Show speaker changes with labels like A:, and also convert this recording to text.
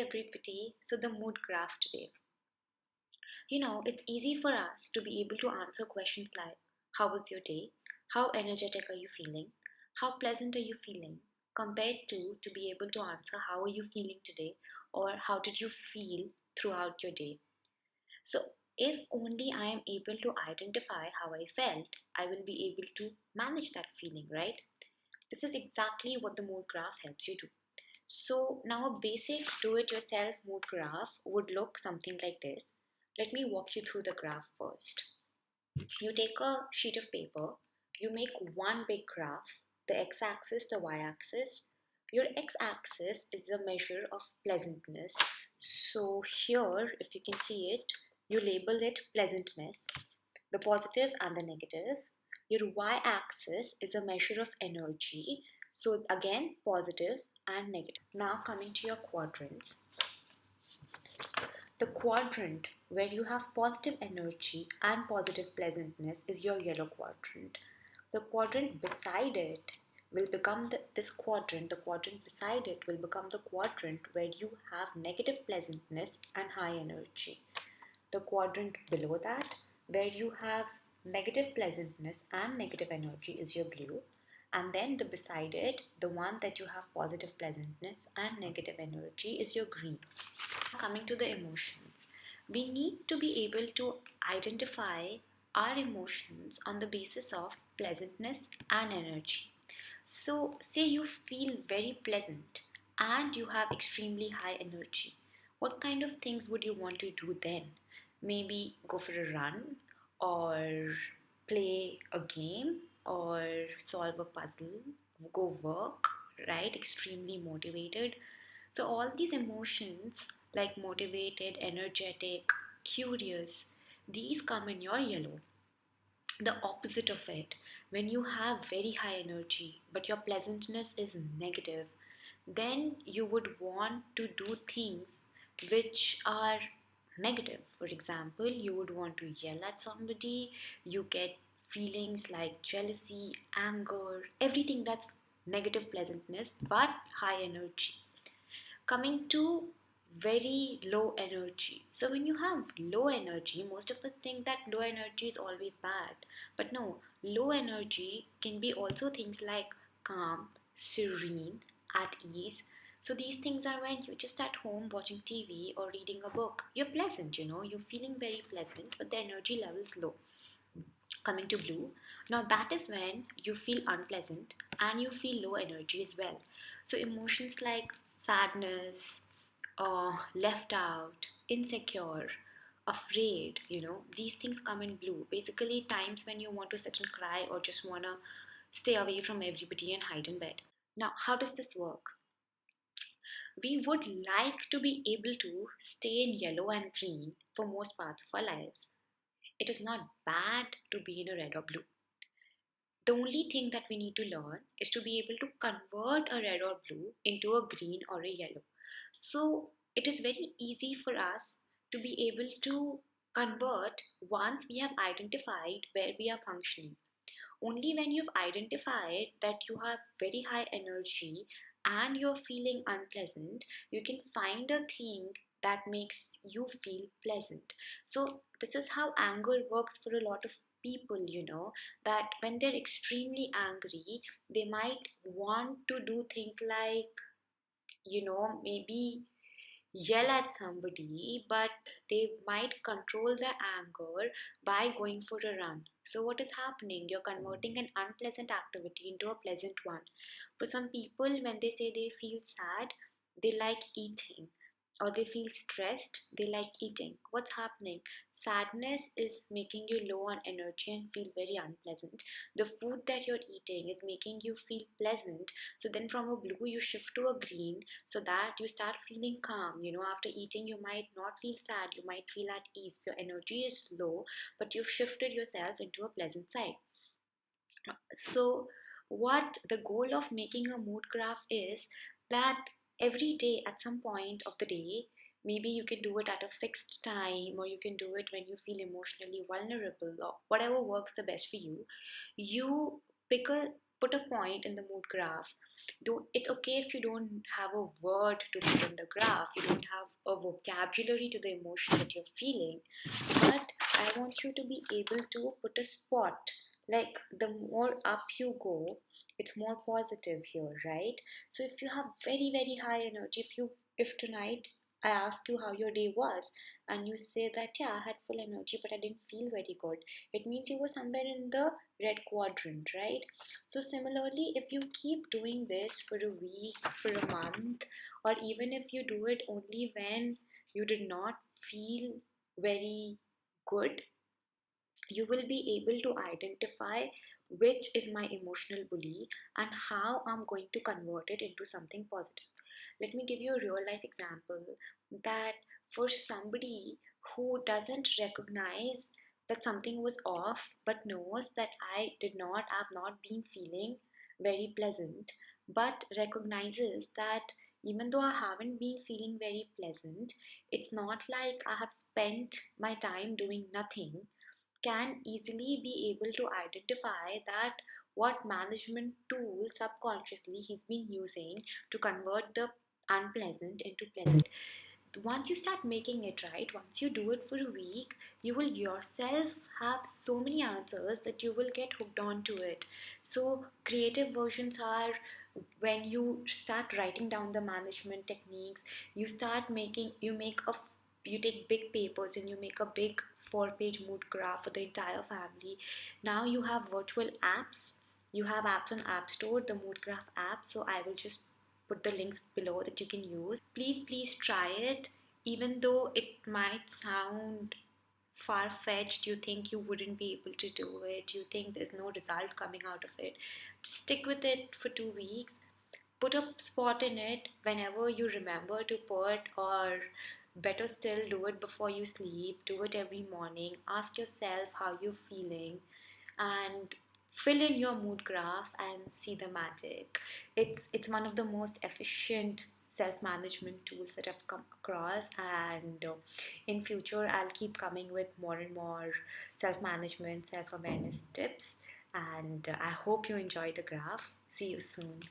A: everybody. So, the mood graph today. It's easy for us to be able to answer questions like how was your day? How energetic are you feeling? How pleasant are you feeling? Compared to be able to answer how are you feeling today or how did you feel throughout your day? So, if only I am able to identify how I felt, I will be able to manage that feeling, right? This is exactly what the mood graph helps you do. So now a basic do-it-yourself mood graph would look something like this. Let me walk you through the graph first. You take a sheet of paper, you make one big graph, the x-axis, the y-axis. Your x-axis is the measure of pleasantness. So here, if you can see it, you label it pleasantness, the positive and the negative. Your y-axis is a measure of energy. So again, positive and negative. Now coming to your quadrants. The quadrant where you have positive energy and positive pleasantness is your yellow quadrant. The quadrant beside it will become this quadrant. The quadrant beside it will become the quadrant where you have negative pleasantness and high energy. The quadrant below that, where you have negative pleasantness and negative energy, is your blue. And then the beside it, the one that you have positive pleasantness and negative energy, is your green. Coming to the emotions, we need to be able to identify our emotions on the basis of pleasantness and energy. So, say you feel very pleasant and you have extremely high energy. What kind of things would you want to do then? Maybe go for a run, or play a game, or solve a puzzle, go work, right? Extremely motivated. So, all these emotions like motivated, energetic, curious, these come in your yellow. The opposite of it, when you have very high energy but your pleasantness is negative, then you would want to do things which are negative. For example, you would want to yell at somebody, you get feelings like jealousy, anger, everything that's negative pleasantness but high energy. Coming to very low energy. So when you have low energy, most of us think that low energy is always bad. But no, low energy can be also things like calm, serene, at ease. So these things are when you're just at home watching TV or reading a book. You're pleasant, you're feeling very pleasant, but the energy level is low. Coming to blue, now that is when you feel unpleasant and you feel low energy as well. So emotions like sadness, left out, insecure, afraid, these things come in blue. Basically, times when you want to sit and cry or just want to stay away from everybody and hide in bed. Now, how does this work? We would like to be able to stay in yellow and green for most parts of our lives. It is not bad to be in a red or blue. The only thing that we need to learn is to be able to convert a red or blue into a green or a yellow. So it is very easy for us to be able to convert once we have identified where we are functioning. Only when you've identified that you have very high energy and you're feeling unpleasant, you can find a thing that makes you feel pleasant. So, this is how anger works for a lot of people, that when they're extremely angry, they might want to do things like, maybe yell at somebody, but they might control their anger by going for a run. So, what is happening? You're converting an unpleasant activity into a pleasant one. For some people, when they say they feel sad, they like eating, or they feel stressed, they like eating. What's happening? Sadness is making you low on energy and feel very unpleasant. The food that you're eating is making you feel pleasant. So then from a blue, you shift to a green so that you start feeling calm. After eating, you might not feel sad, you might feel at ease. Your energy is low, but you've shifted yourself into a pleasant side. So, what the goal of making a mood graph is that every day at some point of the day, maybe you can do it at a fixed time, or you can do it when you feel emotionally vulnerable, or whatever works the best for you. You pick a put a point in the mood graph. It's okay if you don't have a word to put in the graph, you don't have a vocabulary to the emotion that you're feeling, but I want you to be able to put a spot. Like the more up you go, it's more positive here, right? So if you have very, very high energy, if tonight I ask you how your day was, and you say that, yeah, I had full energy, but I didn't feel very good, it means you were somewhere in the red quadrant, right? So, similarly, if you keep doing this for a week, for a month, or even if you do it only when you did not feel very good, you will be able to identify which is my emotional bully and how I'm going to convert it into something positive. Let me give you a real life example that for somebody who doesn't recognize that something was off but knows that have not been feeling very pleasant, but recognizes that even though I haven't been feeling very pleasant, it's not like I have spent my time doing nothing, can easily be able to identify that what management tool subconsciously he's been using to convert the unpleasant into pleasant. Once you start making it right, once you do it for a week, you will yourself have so many answers that you will get hooked on to it. So creative versions are when you start writing down the management techniques, you take big papers and you make a big 4-page mood graph for the entire family. Now you have virtual apps. You have apps on App Store, the mood graph app. So I will just put the links below that you can use. Please try it. Even though it might sound far fetched, you think you wouldn't be able to do it, you think there's no result coming out of it, just stick with it for 2 weeks. Put a spot in it whenever you remember to put, or better still, do it before you sleep, do it every morning, ask yourself how you're feeling, and fill in your mood graph and see the magic. It's one of the most efficient self-management tools that I've come across, and in future I'll keep coming with more and more self-management, self-awareness tips, and I hope you enjoy the graph. See you soon.